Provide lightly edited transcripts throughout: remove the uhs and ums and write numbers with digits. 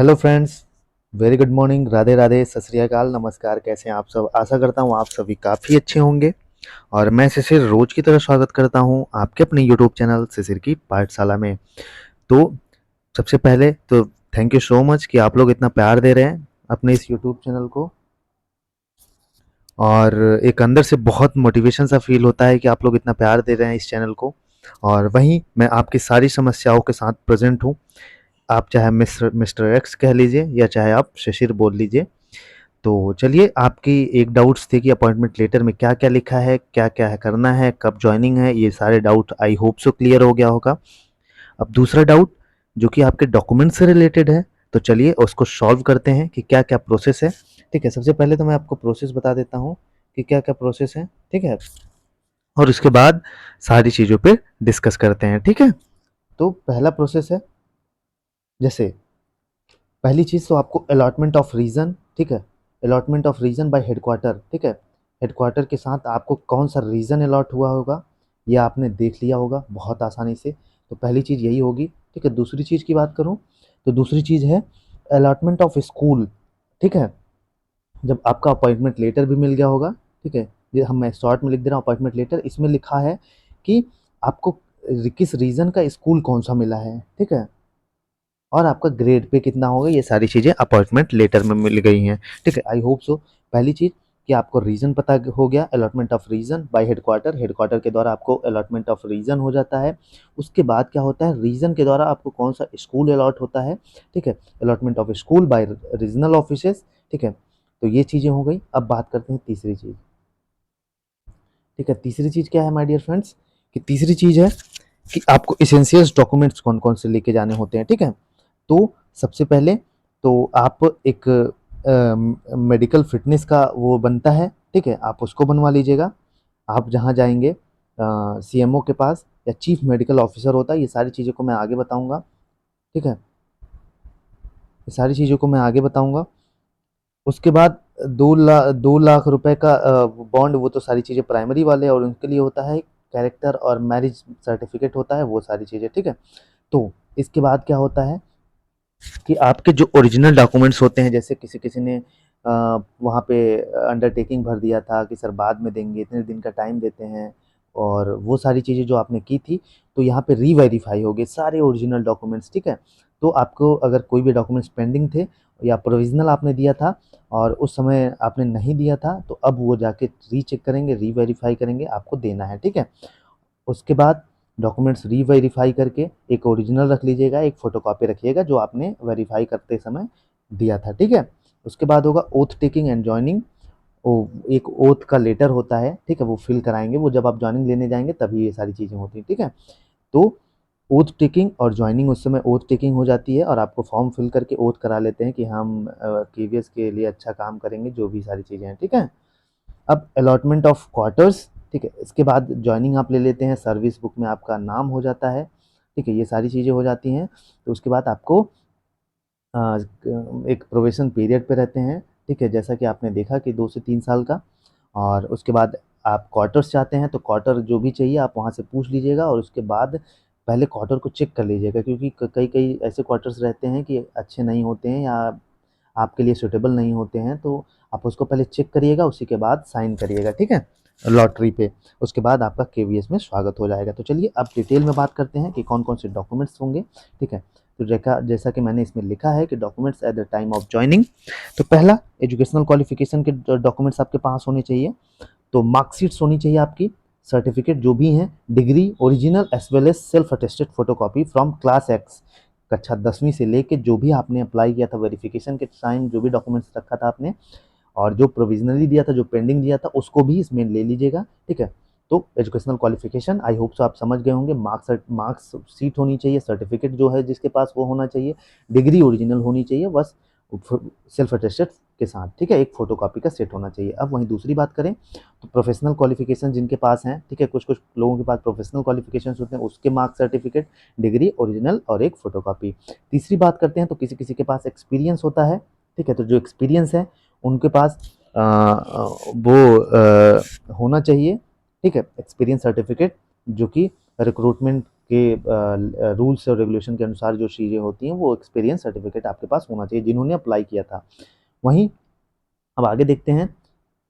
Hello friends. Very good morning, Radhe Radhe, सत श्री अकाल, नमस्कार। कैसे हैं आप सब? आशा करता हूँ आप सभी काफ़ी अच्छे होंगे। और मैं शिशिर रोज की तरह स्वागत करता हूँ आपके अपने यूट्यूब चैनल शिशिर की पाठशाला में। तो सबसे पहले तो थैंक यू सो मच कि आप लोग इतना प्यार दे रहे हैं अपने इस यूट्यूब चैनल को। और एक अंदर से बहुत मोटिवेशन सा फील होता है कि आप लोग इतना प्यार दे रहे हैं इस चैनल को। और वहीं मैं आपकी सारी समस्याओं के साथ प्रेजेंट हूँ। आप चाहे मिस्टर मिस्टर एक्स कह लीजिए या चाहे आप शिशिर बोल लीजिए। तो चलिए, आपकी एक डाउट्स थे कि अपॉइंटमेंट लेटर में क्या-क्या लिखा है, क्या-क्या है करना है, कब जॉइनिंग है, ये सारे doubt I hope so clear हो गया होगा। अब दूसरा डाउट जो कि आपके डॉक्यूमेंट से रिलेटेड है, तो चलिए उसको सॉल्व करते हैं कि क्या-क्या प्रोसेस है। ठीक है, सबसे पहले तो मैं आपको प्रोसेस बता देता हूँ कि क्या-क्या प्रोसेस है, ठीक है? और उसके बाद सारी चीज़ों पे डिस्कस करते हैं, ठीक है? तो पहला प्रोसेस है, जैसे पहली चीज़ तो आपको अलॉटमेंट ऑफ रीजन, ठीक है? Allotment of region by headquarter, ठीक है? हेडक्वार्टर के साथ आपको कौन सा रीजन अलॉट हुआ होगा, ये आपने देख लिया होगा बहुत आसानी से। तो पहली चीज़ यही होगी, ठीक है? दूसरी चीज़ की बात करूँ तो दूसरी चीज़ है अलॉटमेंट ऑफ स्कूल, ठीक है? जब आपका अपॉइंटमेंट लेटर भी मिल गया होगा, ठीक है? ये मैं शॉर्ट में लिख दे रहा हूँ अपॉइंटमेंट लेटर, इसमें लिखा है कि आपको किस रीजन का स्कूल कौन सा मिला है, ठीक है? और आपका ग्रेड पे कितना होगा, ये सारी चीज़ें अपॉइंटमेंट लेटर में मिल गई हैं, ठीक है? I hope so. पहली चीज़ कि आपको रीज़न पता हो गया, allotment of region by headquarter, headquarter के द्वारा आपको अलॉटमेंट ऑफ रीज़न हो जाता है। उसके बाद क्या होता है, रीज़न के द्वारा आपको कौन सा स्कूल अलॉट होता है, ठीक है? Allotment of school by regional offices, ठीक है? तो ये चीज़ें हो गई। अब बात करते हैं तीसरी चीज़, ठीक है? तीसरी चीज़ क्या है माय डियर फ्रेंड्स, कि तीसरी चीज़ है कि आपको एसेंशियल्स डॉक्यूमेंट्स कौन-कौन से लेके जाने होते हैं, ठीक है? तो सबसे पहले तो आप एक मेडिकल फिटनेस का वो बनता है, ठीक है? आप उसको बनवा लीजिएगा। आप जहाँ जाएँगे सीएमओ के पास या चीफ मेडिकल ऑफिसर होता है, ये सारी चीज़ों को मैं आगे बताऊँगा, ठीक है? ये सारी चीज़ों को मैं आगे बताऊँगा। उसके बाद 2 लाख रुपए का बॉन्ड, वो तो सारी चीज़ें प्राइमरी वाले और उनके लिए होता है। कैरेक्टर और मैरिज सर्टिफिकेट होता है, वो सारी चीज़ें, ठीक है? तो इसके बाद क्या होता है कि आपके जो ओरिजिनल डॉक्यूमेंट्स होते हैं, जैसे किसी-किसी ने वहाँ पे अंडरटेकिंग भर दिया था कि सर बाद में देंगे, इतने दिन का टाइम देते हैं, और वो सारी चीज़ें जो आपने की थी, तो यहाँ पे री-वेरीफ़ाई होंगे सारे ओरिजिनल डॉक्यूमेंट्स, ठीक है? तो आपको अगर कोई भी डॉक्यूमेंट्स पेंडिंग थे या प्रोविज़नल आपने दिया था और उस समय आपने नहीं दिया था, तो अब वो जाके रीचेक करेंगे, री-वेरीफ़ाई करेंगे, आपको देना है, ठीक है? उसके बाद डॉक्यूमेंट्स री-वेरीफ़ाई करके एक ओरिजिनल रख लीजिएगा, एक फ़ोटोकॉपी रखिएगा जो आपने वेरीफ़ाई करते समय दिया था, ठीक है? उसके बाद होगा ओथ टेकिंग एंड जॉइनिंग। वो एक ओथ का लेटर होता है, ठीक है? वो फ़िल कराएँगे, वो जब आप जॉइनिंग लेने जाएँगे तभी ये सारी चीज़ें होती हैं, ठीक है? तो ओथ टेकिंग और जॉइनिंग, उस समय ओथ टेकिंग हो जाती है और आपको फॉर्म फ़िल करके ओथ करा लेते हैं कि हम केवीएस के लिए अच्छा काम करेंगे, जो भी सारी चीज़ें हैं, ठीक है? अब अलॉटमेंट ऑफ क्वार्टर्स, ठीक है? इसके बाद जॉइनिंग आप ले लेते हैं, सर्विस बुक में आपका नाम हो जाता है, ठीक है? ये सारी चीज़ें हो जाती हैं। तो उसके बाद आपको एक प्रोबेशन पीरियड पे रहते हैं, ठीक है? जैसा कि आपने देखा कि 2 से 3 साल का। और उसके बाद आप क्वार्टर्स चाहते हैं, तो क्वार्टर जो भी चाहिए आप वहाँ से पूछ लीजिएगा और उसके बाद पहले क्वार्टर को चेक कर लीजिएगा, क्योंकि कई-कई ऐसे क्वार्टर्स रहते हैं कि अच्छे नहीं होते हैं या आपके लिए सूटेबल नहीं होते हैं, तो आप उसको पहले चेक करिएगा, उसी के बाद साइन करिएगा, ठीक है? लॉटरी पे। उसके बाद आपका केवीएस में स्वागत हो जाएगा। तो चलिए अब डिटेल में बात करते हैं कि कौन-कौन से डॉक्यूमेंट्स होंगे, ठीक है? तो जैसा कि मैंने इसमें लिखा है कि documents at the time of joining, तो पहला एजुकेशनल क्वालिफ़िकेशन के डॉक्यूमेंट्स आपके पास होने चाहिए। तो मार्कशीट्स होनी चाहिए आपकी, सर्टिफिकेट जो भी हैं, degree original as well as self attested photocopy from class x, कक्षा 10वीं से लेके जो भी आपने अप्लाई किया था वेरिफिकेशन के टाइम, जो भी डॉक्यूमेंट्स रखा था आपने, और जो प्रोविज़नली दिया था, जो पेंडिंग दिया था, उसको भी इसमें ले लीजिएगा, ठीक है? तो एजुकेशनल क्वालिफ़िकेशन आई होप सो आप समझ गए होंगे, मार्क्स शीट होनी चाहिए, सर्टिफिकेट जो है जिसके पास वो होना चाहिए, डिग्री ओरिजिनल होनी चाहिए, बस फ सेल्फ अटेस्टेड के साथ, ठीक है? एक फ़ोटोकॉपी का सेट होना चाहिए। अब वहीं दूसरी बात करें तो प्रोफ़ेशनल क्वालिफ़िकेशन जिनके पास हैं, ठीक है? कुछ-कुछ लोगों के पास प्रोफ़ेशनल क्वालिफ़िकेशंस होते हैं, उसके मार्क्स सर्टिफिकेट, डिग्री ओरिजिनल और एक फ़ोटोकॉपी। तीसरी बात करते हैं तो किसी-किसी के पास एक्सपीरियंस होता है, ठीक है? तो जो एक्सपीरियंस है उनके पास वो होना चाहिए, ठीक है? एक्सपीरियंस सर्टिफिकेट जो कि रिक्रूटमेंट के रूल्स और रेगुलेशन के अनुसार जो चीज़ें होती हैं वो एक्सपीरियंस सर्टिफिकेट आपके पास होना चाहिए जिन्होंने अप्लाई किया था। वहीं अब आगे देखते हैं,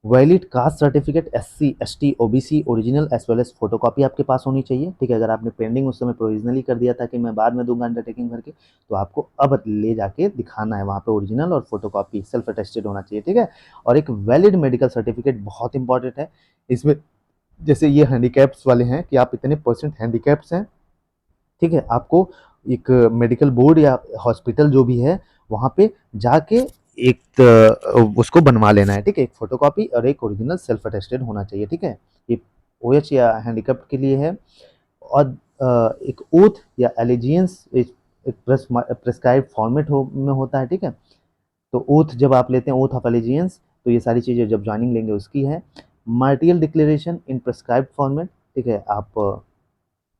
valid caste certificate SC, ST, OBC original as well as photocopy आपके पास होनी चाहिए, ठीक है? अगर आपने पेंडिंग उस समय प्रोविज़नली कर दिया था कि मैं बाद में दूँगा अंडरटेकिंग भर के, तो आपको अब ले जाके दिखाना है वहाँ पे ओरिजिनल और फोटोकॉपी सेल्फ अटेस्टेड होना चाहिए, ठीक है? और एक वैलिड मेडिकल सर्टिफिकेट बहुत इंपॉर्टेंट है। इसमें जैसे ये हैंडीकैप्स वाले हैं कि आप इतने परसेंट हैंडीकैप्स हैं, ठीक है? आपको एक मेडिकल बोर्ड या हॉस्पिटल जो भी है, वहाँ पे जाके एक उसको बनवा लेना है, ठीक है? एक फ़ोटोकॉपी और एक ओरिजिनल सेल्फ अटेस्टेड होना चाहिए, ठीक है? ये ओएच या हैंडीकैप्ड के लिए है। और एक ओथ या एलिजियंस एक प्रिस्क्राइब्ड फॉर्मेट में होता है, ठीक है? तो ओथ जब आप लेते हैं, ओथ ऑफ एलिजियंस, तो ये सारी चीज़ें जब जॉइनिंग लेंगे उसकी है। मार्टियल डिक्लेरेशन इन प्रिस्क्राइब्ड फॉर्मेट, ठीक है? आप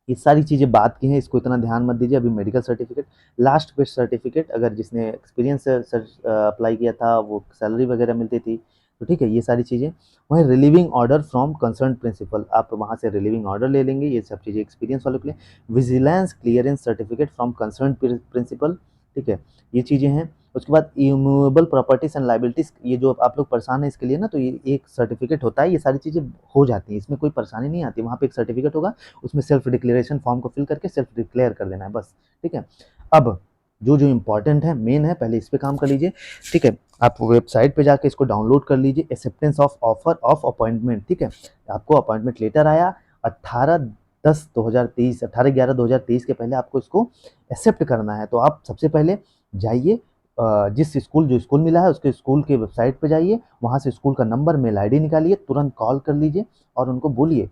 ये सारी चीज़ें बात की हैं, इसको इतना ध्यान मत दीजिए। अभी medical certificate, last best certificate, अगर जिसने एक्सपीरियंस से अप्लाई किया था, वो सैलरी वगैरह मिलती थी, तो ठीक है, ये सारी चीज़ें। वहीं relieving order from concern principal, आप वहाँ से रिलीविंग ऑर्डर ले लेंगे, ये सब चीज़ें एक्सपीरियंस वालों के लिए। Vigilance clearance certificate from concern principal, ठीक है, ये चीज़ें हैं। उसके बाद इमूवेबल प्रॉपर्टीज एंड लाइबिलिटीज, ये जो आप लोग परेशान हैं इसके लिए ना, तो ये एक सर्टिफिकेट होता है, ये सारी चीज़ें हो जाती हैं, इसमें कोई परेशानी नहीं आती। वहाँ पे एक सर्टिफिकेट होगा, उसमें सेल्फ डिक्लेरेशन फॉर्म को फिल करके सेल्फ डिक्लेयर कर देना है बस, ठीक है? अब जो इम्पोर्टेंट है, मेन है, पहले इस पे काम कर लीजिए, ठीक है? आप वेबसाइट पे जाके इसको डाउनलोड कर लीजिए, acceptance of offer of appointment, ठीक है? आपको अपॉइंटमेंट लेटर आया 18/10/2023, 18/11/2023 के पहले आपको इसको एक्सेप्ट करना है। तो आप सबसे पहले जाइए, जिस स्कूल जो स्कूल मिला है उसके स्कूल के वेबसाइट पे जाइए, वहाँ से स्कूल का नंबर, मेल आईडी निकालिए, तुरंत कॉल कर लीजिए और उनको बोलिए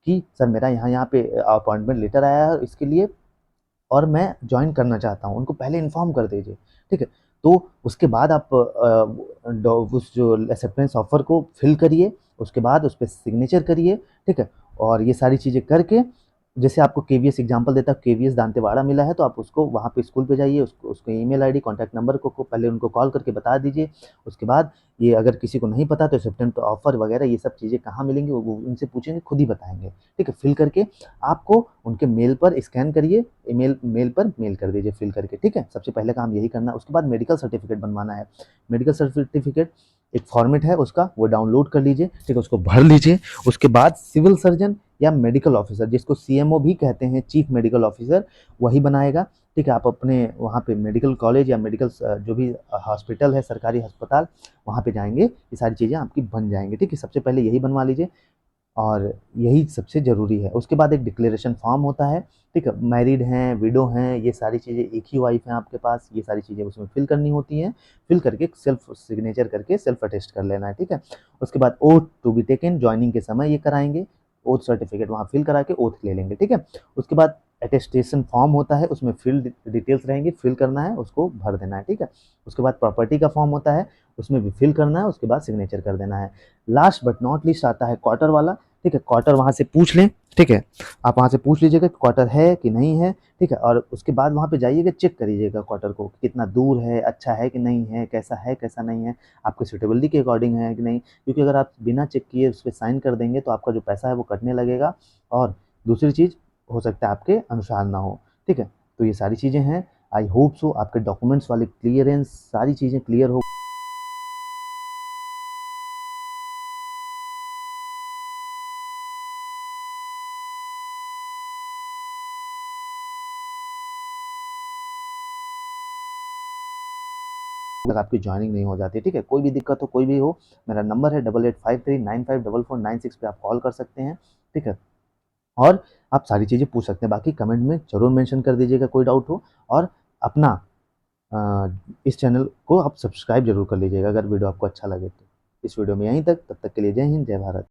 कि सर मेरा यहाँ-यहाँ पे अपॉइंटमेंट लेटर आया है इसके लिए और मैं जॉइन करना चाहता हूँ, उनको पहले इन्फॉर्म कर दीजिए, ठीक है? तो उसके बाद आप उस जो एक्सेप्टेंस ऑफ़र को फिल करिए, उसके बाद उस पे सिग्नेचर करिए, ठीक है? और ये सारी चीज़ें करके, जैसे आपको केवीएस एग्ज़ाम्पल देता हूँ, केवीएस दांतेवाड़ा मिला है, तो आप उसको वहाँ पे स्कूल पे जाइए, उसको उसको ईमेल आईडी, कॉन्टैक्ट नंबर को पहले उनको कॉल करके बता दीजिए। उसके बाद ये अगर किसी को नहीं पता तो एक्सेप्टेंस ऑफ़र वगैरह ये सब चीज़ें कहाँ मिलेंगी, वो उनसे पूछेंगे, खुद ही बताएँगे, ठीक है? फिल करके आपको उनके मेल पर स्कैन करिए, ईमेल मेल पर मेल कर दीजिए फिल करके, ठीक है? सबसे पहले काम यही करना है। उसके बाद मेडिकल सर्टिफिकेट बनवाना है। मेडिकल सर्टिफिकेट एक फॉर्मेट है उसका, वो डाउनलोड कर लीजिए, ठीक है? उसको भर लीजिए। उसके बाद सिविल सर्जन या मेडिकल ऑफिसर, जिसको सीएमओ भी कहते हैं, चीफ मेडिकल ऑफिसर, वही बनाएगा, ठीक है? आप अपने वहाँ पे मेडिकल कॉलेज या मेडिकल जो भी हॉस्पिटल है, सरकारी अस्पताल, वहाँ पे जाएँगे, ये सारी चीज़ें आपकी बन जाएँगी, ठीक है? सबसे पहले यही बनवा लीजिए और यही सबसे ज़रूरी है। उसके बाद एक डिक्लेरेशन फॉर्म होता है, ठीक है? मैरिड हैं, विडो हैं, ये सारी चीज़ें, एक ही वाइफ़ है आपके पास, ये सारी चीज़ें उसमें फिल करनी होती हैं। फिल करके सेल्फ सिग्नेचर करके सेल्फ अटेस्ट कर लेना है, ठीक है? उसके बाद oath to be taken, joining के समय ये कराएँगे, ओथ सर्टिफिकेट वहाँ फिल करा के ओथ ले लेंगे, ठीक है? उसके बाद अटेस्टेशन फॉर्म होता है, उसमें डिटेल्स रहेंगी, फिल करना है, उसको भर देना है, ठीक है? उसके बाद प्रॉपर्टी का फॉर्म होता है, उसमें भी फिल करना है, उसके बाद सिग्नेचर कर देना है। लास्ट बट नॉट लीस्ट आता है क्वार्टर वाला, ठीक है? क्वार्टर वहाँ से पूछ लें, ठीक है? आप वहाँ से पूछ लीजिएगा कि क्वार्टर है कि नहीं है, ठीक है? और उसके बाद वहाँ पे जाइएगा, चेक करिएगा क्वार्टर को, कितना दूर है, अच्छा है कि नहीं है, कैसा नहीं है, आपकी सूटेबिलिटी के अकॉर्डिंग है कि नहीं। क्योंकि अगर आप बिना चेक किए उस पे साइन कर देंगे तो आपका जो पैसा है वो कटने लगेगा और दूसरी चीज़ हो सकता है आपके अनुसार ना हो, ठीक है? तो ये सारी चीज़ें हैं। आई होप सो आपके डॉक्यूमेंट्स वाली क्लियरेंस सारी चीज़ें क्लियर हो। अगर आपकी जॉइनिंग नहीं हो जाती, ठीक है? कोई भी दिक्कत हो, कोई भी हो, मेरा नंबर है 8853954446 पे आप कॉल कर सकते हैं, ठीक है? और आप सारी चीज़ें पूछ सकते हैं। बाकी कमेंट में ज़रूर मेंशन कर दीजिएगा कोई डाउट हो और अपना इस चैनल को आप सब्सक्राइब ज़रूर कर लीजिएगा अगर वीडियो आपको अच्छा लगे तो। इस वीडियो में यहीं तक, तब तक के लिए जय हिंद, जय भारत।